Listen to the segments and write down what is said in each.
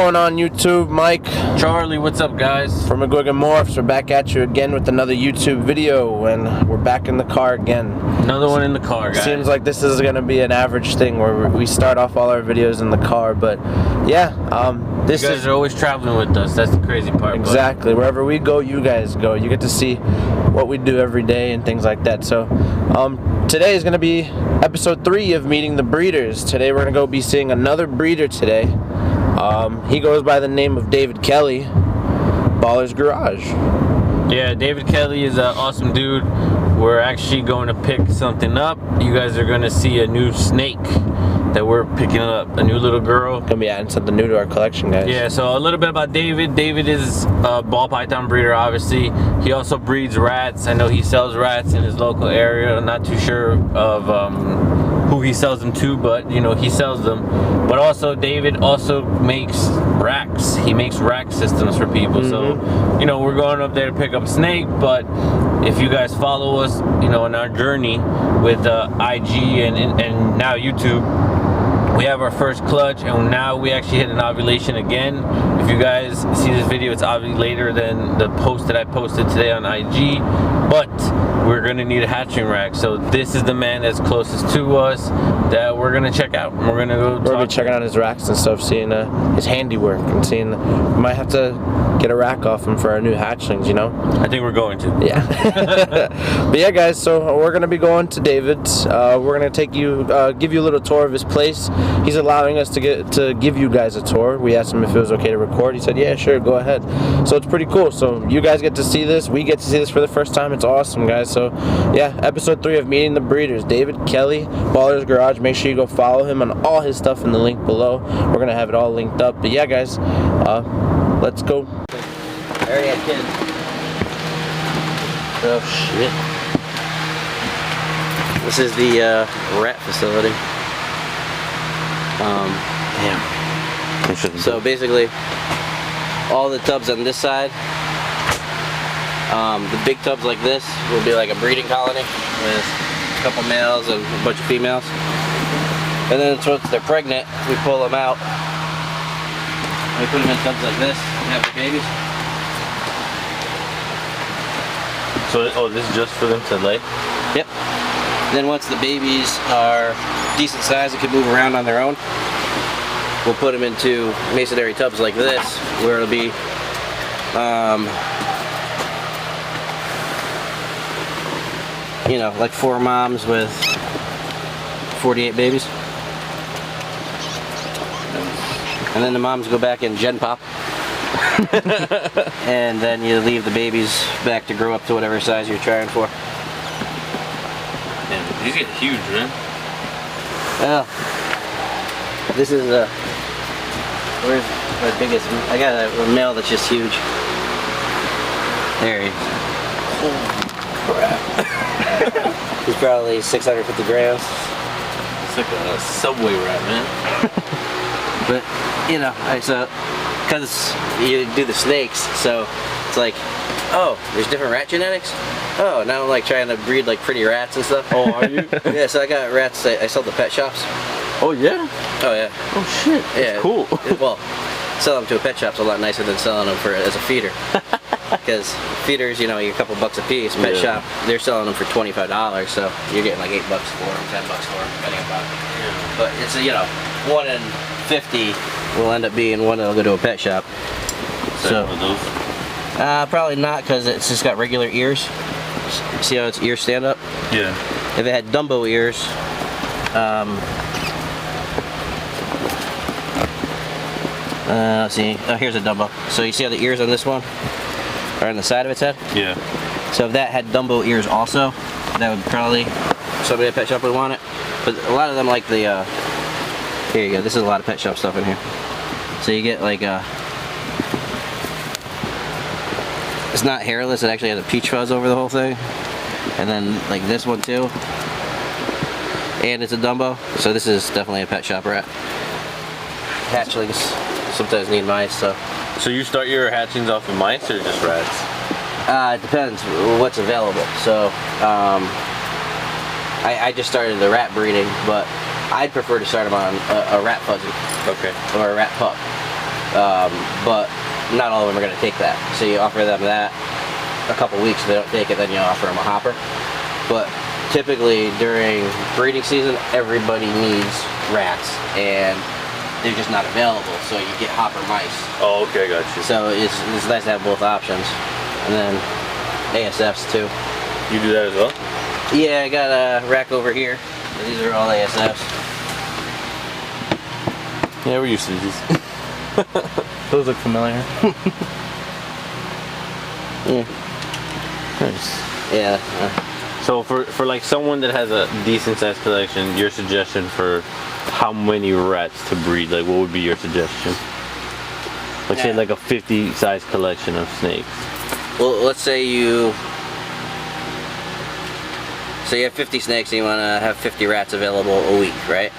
going on, YouTube? Mike. Charlie, what's up, guys? From Agwig and Morphs, we're back at you again with another YouTube video, and we're back in the car again. Another one in the car, guys. Seems like this is going to be an average thing where we start off all our videos in the car, but yeah, this you guys are always traveling with us. That's the crazy part. Exactly. Buddy. Wherever we go, you guys go. You get to see what we do every day and things like that. So, today is going to be episode 3 of Meeting the Breeders. Today we're going to go be seeing another breeder today. He goes by the name of David Kelly, Ballerz Garage. Yeah, David Kelly is an awesome dude. We're actually going to pick something up. You guys are going to see a new snake that we're picking up, a new little girl. Gonna be adding something new to our collection, guys. Yeah, so a little bit about David. David is a ball python breeder, obviously. He also breeds rats. I know he sells rats in his local area. I'm not too sure of who he sells them to, but you know, he sells them. But also, David also makes racks. He makes rack systems for people. So, you know, we're going up there to pick up a snake, but if you guys follow us, you know, on our journey with IG and now YouTube, we have our first clutch, and now we actually hit an ovulation again. If you guys see this video, it's obviously later than the post that I posted today on IG, but we're gonna need a hatching rack. So this is the man that's closest to us that we're gonna check out. We're gonna go. We're gonna be checking out his racks and stuff, seeing his handiwork, and seeing. We might have to get a rack off him for our new hatchlings, you know. I think we're going to. Yeah. But yeah, guys. So we're gonna be going to David's. We're gonna take you, give you a little tour of his place. He's allowing us to give you guys a tour. We asked him if it was okay to record. He said, yeah, sure, go ahead. So it's pretty cool. So you guys get to see this. We get to see this for the first time. It's awesome, guys. So yeah, episode 3 of Meeting the Breeders. David Kelly, Ballerz Garage. Make sure you go follow him on all his stuff in the link below. We're gonna have it all linked up. But yeah, guys, let's go. I already had kids. Oh shit. This is the rat facility. Damn. So basically, all the tubs on this side, the big tubs like this will be like a breeding colony with a couple males and a bunch of females. And then once they're pregnant, we pull them out. We put them in tubs like this and have the babies. So, oh, this is just for them to lay? Yep. Then once the babies are decent size and can move around on their own, we'll put them into masonry tubs like this, where it'll be you know, like 4 moms with 48 babies. And then the moms go back in gen pop. And then you leave the babies back to grow up to whatever size you're trying for. Man, these get huge, man. Well, this is where's my biggest? I got a male that's just huge. There he is. Holy crap. He's probably 650 grams. It's like a subway rat, man. But you know, so because you do the snakes, so it's like, oh, there's different rat genetics. Oh, now I'm like trying to breed like pretty rats and stuff. Oh, are you? Yeah, so I got rats. I sold the pet shops. Oh yeah. Oh yeah. Oh shit. That's cool. Well, selling them to a pet shop's a lot nicer than selling them as a feeder. Because feeders, you know, you're a couple bucks a piece. Pet shop, they're selling them for $25, so you're getting like $8 for them, $10 for them, depending on it. Yeah. But it's you know, 1 in 50 will end up being one that'll go to a pet shop. So, probably not, because it's just got regular ears. See how its ears stand up? Yeah. If it had Dumbo ears, let's see. Oh, here's a Dumbo. So you see how the ears on this one are on the side of its head? Yeah. So if that had Dumbo ears also, that would probably, somebody at a pet shop would want it. But a lot of them like the, here you go, this is a lot of pet shop stuff in here. So you get like it's not hairless, it actually has a peach fuzz over the whole thing. And then like this one too. And it's a Dumbo, so this is definitely a pet shop rat. Hatchlings sometimes need mice, so. So you start your hatchings off of mice or just rats? It depends what's available. So I just started the rat breeding, but I'd prefer to start them on a rat fuzzy. Okay. Or a rat pup. but not all of them are going to take that. So you offer them that a couple weeks, if they don't take it, then you offer them a hopper. But typically during breeding season, everybody needs rats, and they're just not available, so you get hopper mice. Oh, okay, got you. So it's nice to have both options. And then ASFs too. You do that as well? Yeah, I got a rack over here. These are all ASFs. Yeah, we're used to these. Those look familiar. Yeah. Nice. Yeah. So for like someone that has a decent sized collection, your suggestion for how many rats to breed, like what would be your suggestion? Like say like a 50 size collection of snakes. Well, let's say you have 50 snakes and you want to have 50 rats available a week, right?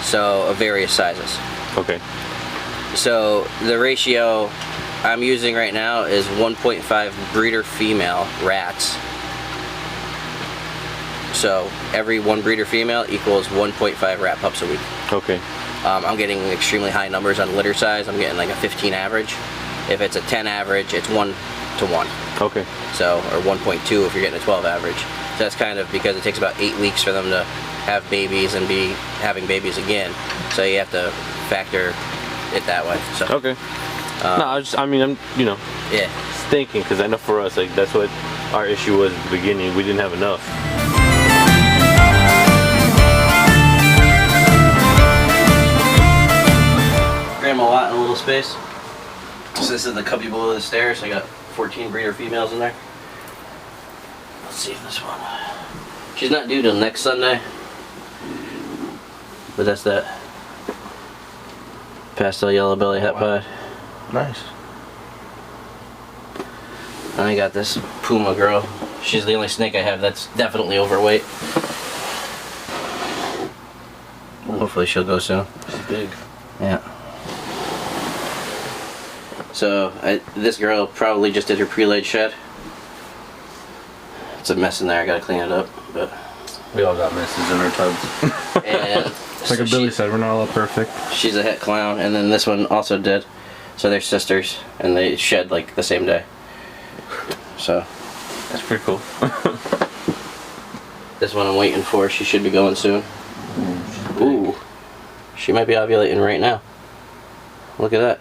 So of various sizes. Okay. So the ratio I'm using right now is 1.5 breeder female rats. So every one breeder female equals 1.5 rat pups a week. Okay. I'm getting extremely high numbers on litter size. I'm getting like a 15 average. If it's a 10 average, it's 1 to 1. Okay. So, or 1.2 if you're getting a 12 average. So that's kind of because it takes about 8 weeks for them to have babies and be having babies again. So you have to factor it that way. So. Okay. No, I'm Yeah. thinking, because I know for us, like that's what our issue was at the beginning. We didn't have enough. Cram a lot in a little space. So this is the cubby below the stairs. I got 14 breeder females in there. Let's see if this one. She's not due till next Sunday. But that's that pastel yellow belly het pied. Nice. And I got this puma girl. She's the only snake I have that's definitely overweight. Hopefully she'll go soon. She's big. Yeah. So this girl probably just did her pre-laid shed. It's a mess in there. I gotta clean it up, but We all got messes in our tubs. and Like so Billy said, we're not all perfect. she's a het clown, and then this one also did. So they're sisters, and they shed like the same day. So That's pretty cool. this one I'm waiting for. She should be going soon. Ooh, she might be ovulating right now. Look at that.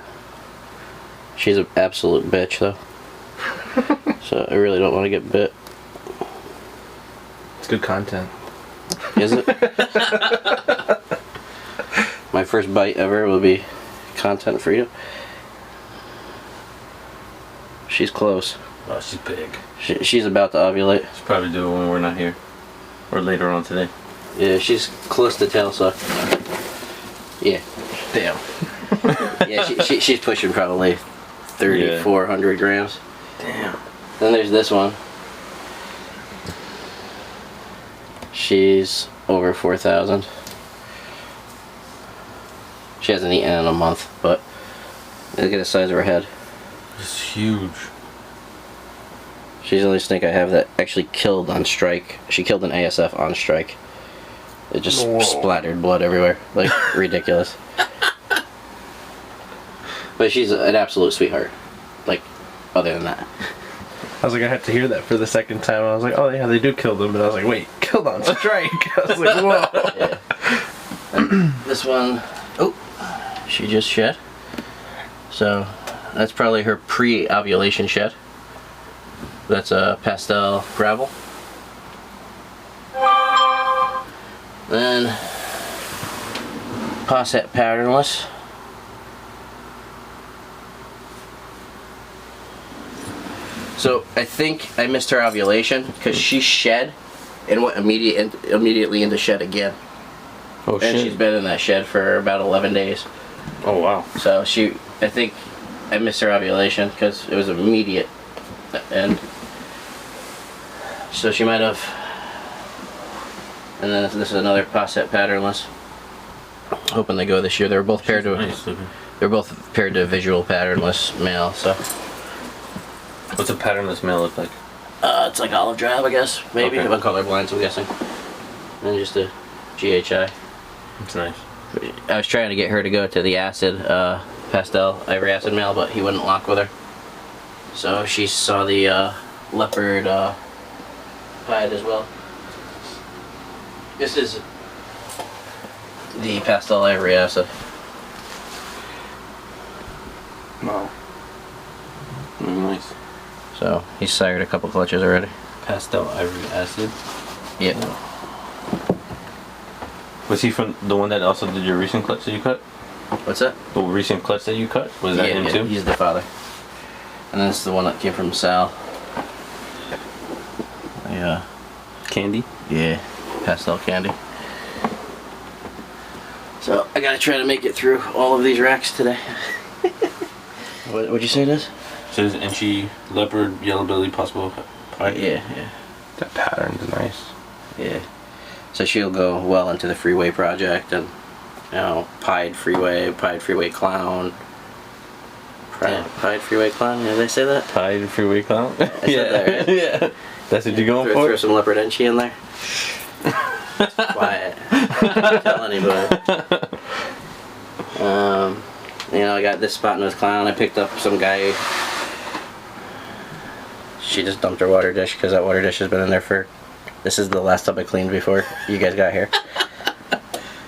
She's an absolute bitch though. So I really don't want to get bit. It's good content. Is it? My first bite ever will be content for you. She's close. Oh, she's big. She's about to ovulate. She'll probably do it when we're not here. Or later on today. Yeah, she's close to tail suck. Yeah. Damn. Yeah, she's pushing probably 3,400 grams. Damn. Then there's this one. She's over 4,000. She hasn't eaten in a month, but look at the size of her head. It's huge. She's the only snake I have that actually killed on strike. She killed an ASF on strike. It just splattered blood everywhere. Like, ridiculous. But she's an absolute sweetheart. Like, other than that. I was like, I had to hear that for the second time. I was like, oh yeah, they do kill them. But I was like, wait, killed on strike. I was like, whoa. Yeah. And this one, oh, she just shed. So, that's probably her pre-ovulation shed. That's a pastel gravel. Then, posset patternless. So I think I missed her ovulation because she shed and went immediately into shed again. Oh And shit. she's been in that shed for about 11 days. Oh wow. So I think I missed her ovulation because it was immediate. And so she might have. And then this is another posset patternless. Hoping they go this year. They were both paired to. Nice looking. They're both paired to a visual patternless male. So What's a patternless male look like? it's like olive drab, I guess. Maybe Okay. I'm colorblind, so I'm guessing. And just a GHI. It's nice. I was trying to get her to go to the acid pastel ivory acid male, but he wouldn't lock with her. So she saw the leopard pied as well. This is the pastel ivory acid. Wow. Nice. So he's sired a couple clutches already. Pastel ivory acid. Yeah. Was he from the one that also did your recent clutch that you cut? What's that? The recent clutch that you cut? Was that him too? He's the father. And this is the one that came from Sal. Yeah. Candy? Yeah. Pastel candy. So I gotta try to make it through all of these racks today. What'd you say it is? It says Inchy, leopard, yellow belly, possible pie. Yeah. That pattern's nice. Yeah. So she'll go well into the freeway project and, you know, pied freeway clown. Pied freeway clown, did I say that? Pied freeway clown? I said that, right? Yeah. That's what you're going Throw for? some leopard enchi in there. Quiet. Don't tell anybody. You know, I got this spot nose clown. I picked up some guy. She just dumped her water dish because that water dish has been in there for. This is the last tub I cleaned before you guys got here.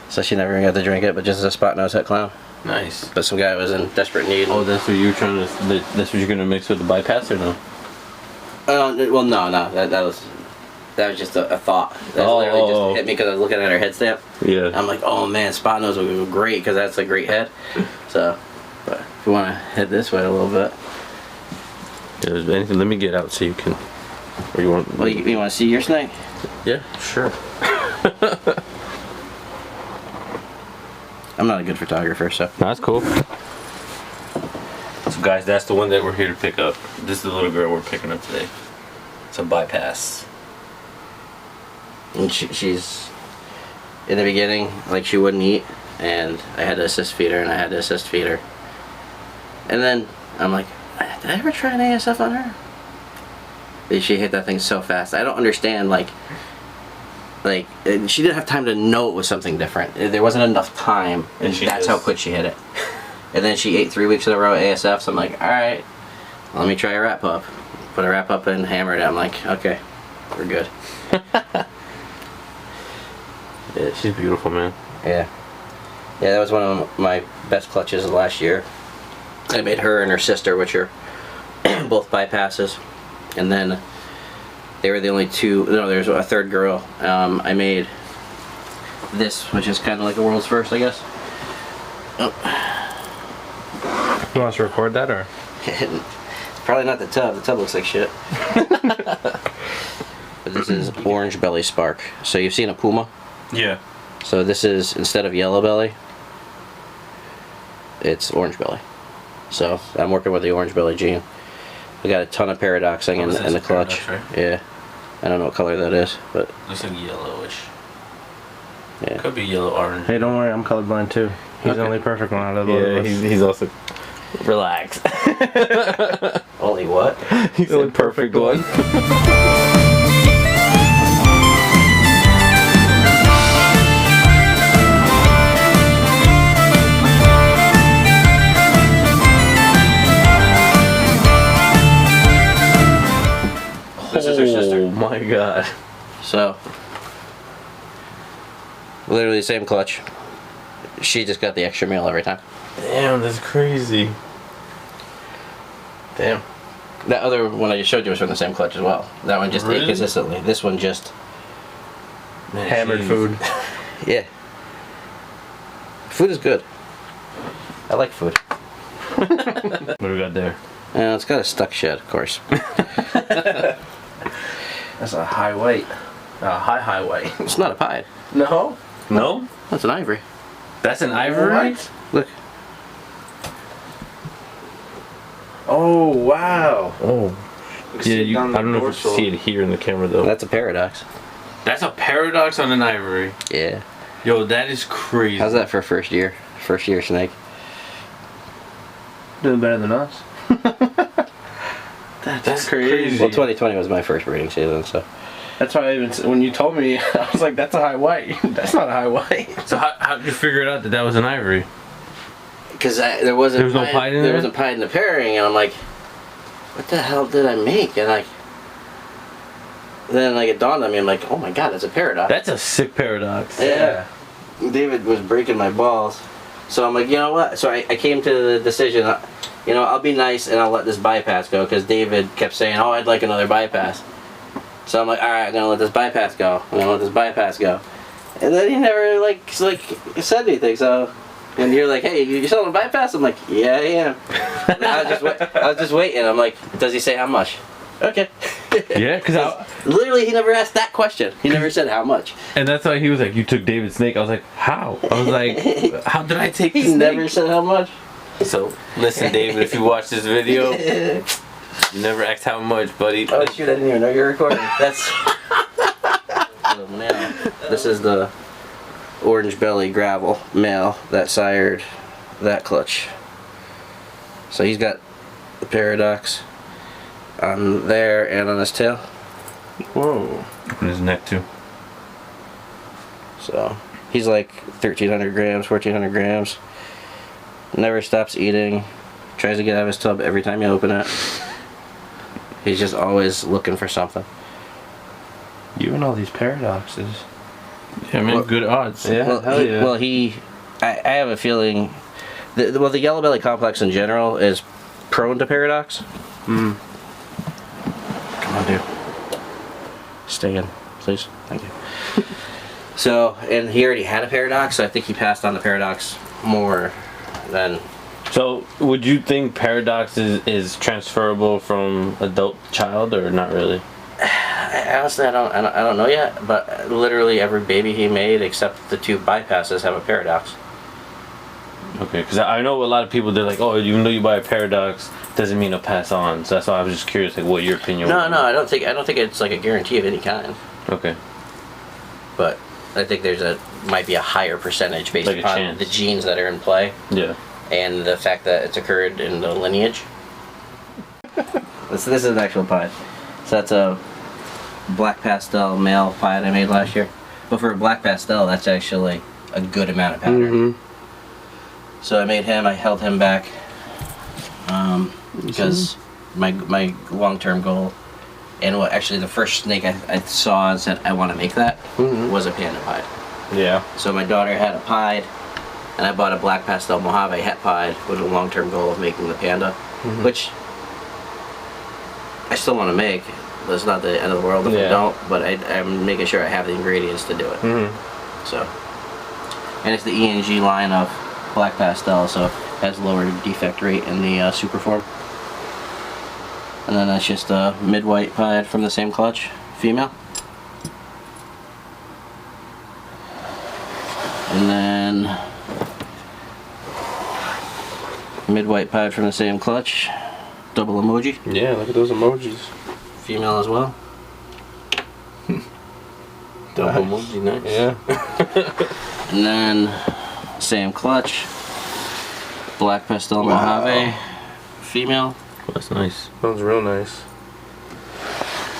So she never even got to drink it, but just as a spot nose head clown. Nice. But some guy was in desperate need. Oh, that's what you're trying to. That's what you're gonna mix with the bypass or no? Well, no. That was just a thought. That literally just hit me because I was looking at her head stamp. Yeah. I'm like, oh man, spot nose would be great because that's a great head. So, but if you want to head this way a little bit. Yeah, anything, let me get out so you can. Or you want? Well, you want to see your snake? Yeah, sure. I'm not a good photographer, so. No, that's cool. So guys, that's the one that we're here to pick up. This is the little girl we're picking up today. It's a bypass. And she's in the beginning, like she wouldn't eat, and I had to assist feed her, and then I'm like, did I ever try an ASF on her? She hit that thing so fast. I don't understand, like she didn't have time to know it was something different. There wasn't enough time, and that's how quick she hit it. And then she ate 3 weeks in a row at ASF, so I'm like, alright, let me try a wrap up. Put a wrap up in, hammered it. I'm like, okay, we're good. Yeah, she's beautiful, man. Yeah, that was one of my best clutches of last year. I made her and her sister, which are both bypasses, and then they were the only two. No, there's a third girl. I made this, which is kind of like a world's first, I guess. Oh. You want us to record that or? Probably not the tub. The tub looks like shit. But this is orange belly spark. So you've seen a puma. Yeah. So this is, instead of yellow belly, it's orange belly. So I'm working with the orange belly gene. We got a ton of paradoxing in the clutch. Paradox, right? Yeah. I don't know what color that is, but Looks like yellowish. yeah. Could be yellow orange. Hey, don't worry, I'm colorblind too. He's the only perfect one out of the both of us. he's also. Relax. Only what? He's the perfect one. This is her sister. Oh my god. So, literally the same clutch. She just got the extra meal every time. Damn, that's crazy. Damn. That other one I just showed you was from the same clutch as well. That one just ate consistently. This one just Man, Hammered food. yeah. Food is good. I like food. What do we got there? It's got a stuck shed, of course. That's a high white. High white. It's not a pied. No? No? That's an ivory. That's an ivory? What? Look. Oh, wow. Oh. Yeah, I don't know if you see it here in the camera though. That's a paradox. That's a paradox on an ivory. Yeah. Yo, that is crazy. How's that for first year? First year snake. Doing better than us. That's crazy. Well, 2020 was my first breeding season, so. That's why when you told me, I was like, that's a high white. That's not a high white. So how did you figure it out that was an ivory? because there wasn't no pied in there there? wasn't pied in the pairing, and I'm like, what the hell did I make? And like, then like it dawned on me, I'm like, oh my god, that's a paradox. That's a sick paradox. Yeah. David was breaking my balls, so I'm like, you know what? So I came to the decision, you know, I'll be nice and I'll let this bypass go, because David kept saying, oh, I'd like another bypass. So I'm like, all right, I'm gonna let this bypass go. I'm gonna let this bypass go. And then he never like said anything. So, and you're like, hey, you selling a bypass? I'm like, yeah, I am. I was just waiting. I'm like, does he say how much? Okay. Yeah, because literally he never asked that question. He never said how much. and that's why he was like, you took David's snake. I was like, how? I was like, how did I take He this never snake? said how much. So listen, David, if you watch this video, you never asked how much, buddy. Oh shoot, I didn't even know you were recording. That's the male. This is the orange belly gravel male that sired that clutch. So he's got the paradox on there and on his tail. Whoa. On his neck too. So he's like 1,300 grams, 1,400 grams. Never stops eating. Tries to get out of his tub every time you open it. He's just always looking for something. You and all these paradoxes. Yeah, man, Well, good odds. Yeah, hell yeah. I have a feeling. The yellow belly complex in general is prone to paradox. Come on, dude. Stay in, please. Thank you. So, and he already had a paradox, so I think he passed on the paradox more than. So, would you think paradox is transferable from adult to child, or not really? Honestly, I don't know yet. But literally every baby he made, except the 2 bypasses, have a paradox. Okay, because I know a lot of people, they're like, oh, even though you buy a paradox, doesn't mean it'll pass on. So that's why I was just curious, like, what your opinion was. No, I don't think it's like a guarantee of any kind. Okay. But I think might be a higher percentage based Like a upon chance. the genes that are in play Yeah. and the fact that it's occurred in the lineage. This is an actual pied. So that's a black pastel male pied I made last year. But for a black pastel, that's actually a good amount of powder. So I made him. I held him back because my long-term goal, and what actually the first snake I saw and said I want to make that was a panda pied. Yeah. So my daughter had a pied, and I bought a black pastel Mojave het pied with a long-term goal of making the panda, which I still want to make. But it's not the end of the world if I don't. But I'm making sure I have the ingredients to do it. So, and it's the E&G line of black pastel, so it has lower defect rate in the super form. And then that's just a mid-white pied from the same clutch, female. And then mid-white pied from the same clutch, double emoji, Yeah, look at those emojis. female as well. Double emoji, nice. Yeah. And then same clutch, black pastel Mojave, female. That's nice. Sounds real nice.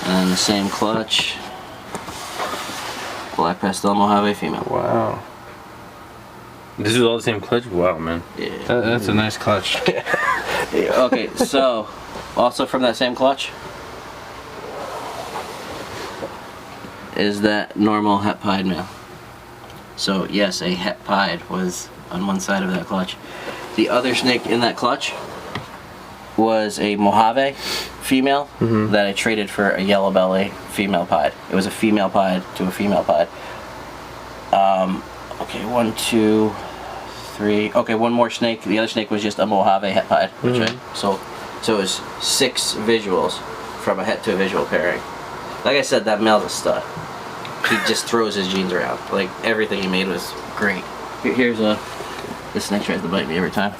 And then the same clutch, black pastel Mojave, female. Wow. This is all the same clutch? Wow, man. Yeah. That's a nice clutch. Okay, so also from that same clutch is that normal het pied male. So yes, a het pied was on one side of that clutch. The other snake in that clutch was a Mojave female that I traded for a yellow belly female pied. It was a female pied to a female pied. Okay, 1, 2, 3. Okay, one more snake. The other snake was just a Mojave het pied, which so it was 6 visuals from a het to a visual pairing. Like I said, that male's a stud. He just throws his genes around. Like everything he made was great. Here's this snake tries to bite me every time.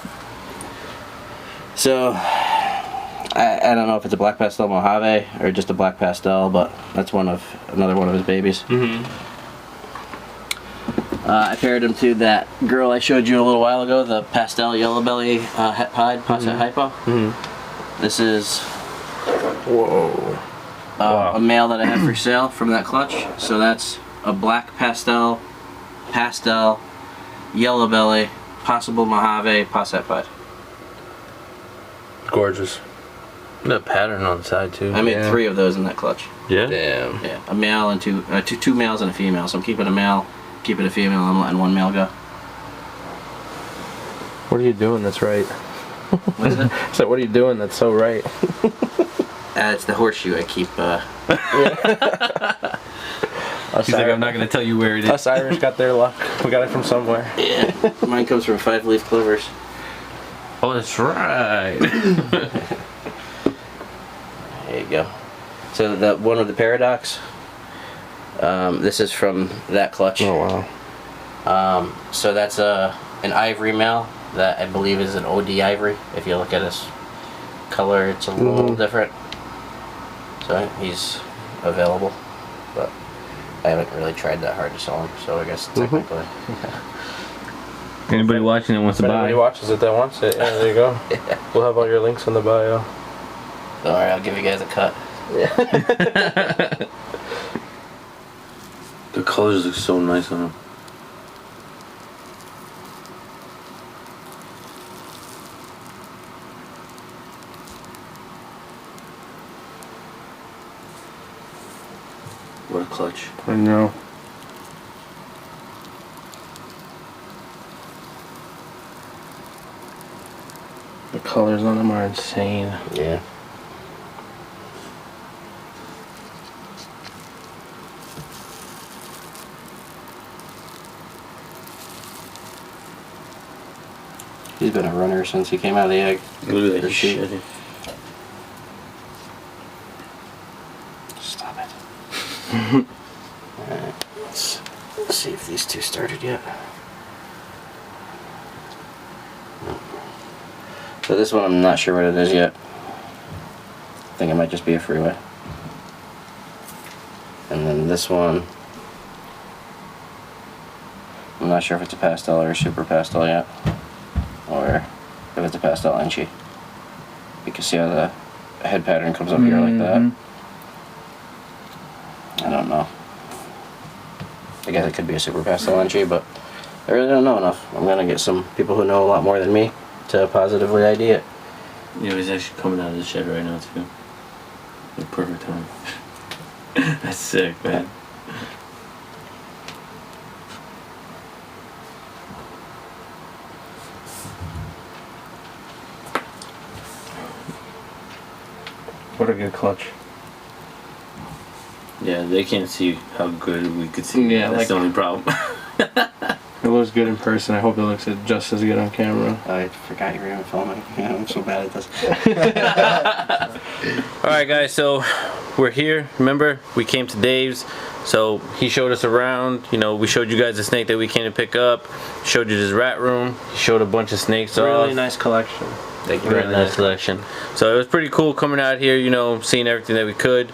So I don't know if it's a black pastel Mojave or just a black pastel, but that's another one of his babies. I paired him to that girl I showed you a little while ago, the pastel yellow belly het pied Pasa hypo. This is Whoa. Wow. a male that I had for sale from that clutch. So that's a black pastel, yellow belly, Possible Mojave Passet. Gorgeous. The pattern on the side too. I made 3 of those in that clutch. Yeah. Damn. Yeah, a male and two males and a female. So I'm keeping a male, keeping a female. I'm letting one male go. What are you doing that's right? What is it? So what are you doing that's so right? It's the horseshoe I keep. He's like, I'm not gonna tell you where it is. Us Irish got their luck. We got it from somewhere. Yeah, mine comes from 5-leaf clovers. Oh, that's right. There you go. So the one with the paradox. This is from that clutch. Oh wow. So that's an ivory male that I believe is an OD ivory. If you look at his color, it's a little different. So he's available, but I haven't really tried that hard to sell him. So I guess technically. Anybody watching that wants to If buy? anybody watches it that wants it, yeah, there you go. Yeah. We'll have all your links in the bio. All right, I'll give you guys a cut. The colors look so nice on him. What a clutch. I know. The colors on them are insane. Yeah. He's been a runner since he came out of the egg. Look at Or that she. shit. Stop it. Alright, let's see if these two started yet. No. So this one I'm not sure what it is yet. I think it might just be a freeway. And then this one, I'm not sure if it's a pastel or a super pastel yet. Or if it's a pastel inchy. You can see how the head pattern comes up here like that. I don't know. I guess it could be a super pastel inchy, but I really don't know enough. I'm gonna get some people who know a lot more than me to positively ID it. Yeah, he's actually coming out of the shed right now too. The perfect time. That's sick, man. What a good clutch. Yeah, they can't see how good we could see. Yeah, that's like- the only problem. It looks good in person. I hope it looks just as good on camera. I forgot you were even filming. Yeah, I'm so bad at this. Alright guys, so we're here. Remember, we came to Dave's. So he showed us around. You know, we showed you guys the snake that we came to pick up. Showed you his rat room. He showed a bunch of snakes Really off. nice collection. Thank you. Really nice selection. So it was pretty cool coming out here, you know, seeing everything that we could.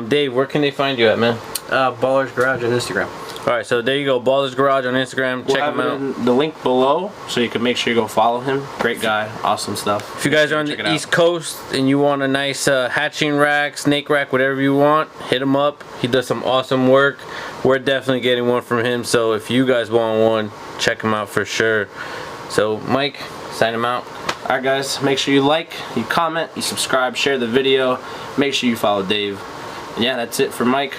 Dave, where can they find you at, man? Ballerz Garage on Instagram. Alright, so there you go. Ballerz Garage on Instagram. Check him out. The link below, so you can make sure you go follow him. Great guy. Awesome stuff. If you guys are on the East Coast and you want a nice hatching rack, snake rack, whatever you want, hit him up. He does some awesome work. We're definitely getting one from him, so if you guys want one, check him out for sure. So, Mike, sign him out. Alright guys, make sure you like, you comment, you subscribe, share the video. Make sure you follow Dave. And yeah, that's it for Mike.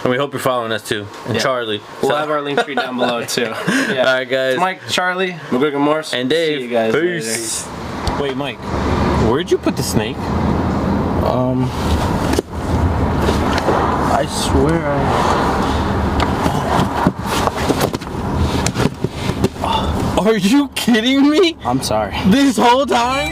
And we hope you're following us too. And Yeah. Charlie. We'll have our link tree down below too. Yeah. Alright guys. It's Mike, Charlie, McGuigan Morse, And Dave. See you guys Peace. Wait, Mike. Where'd you put the snake? I swear Are you kidding me? I'm sorry. This whole time?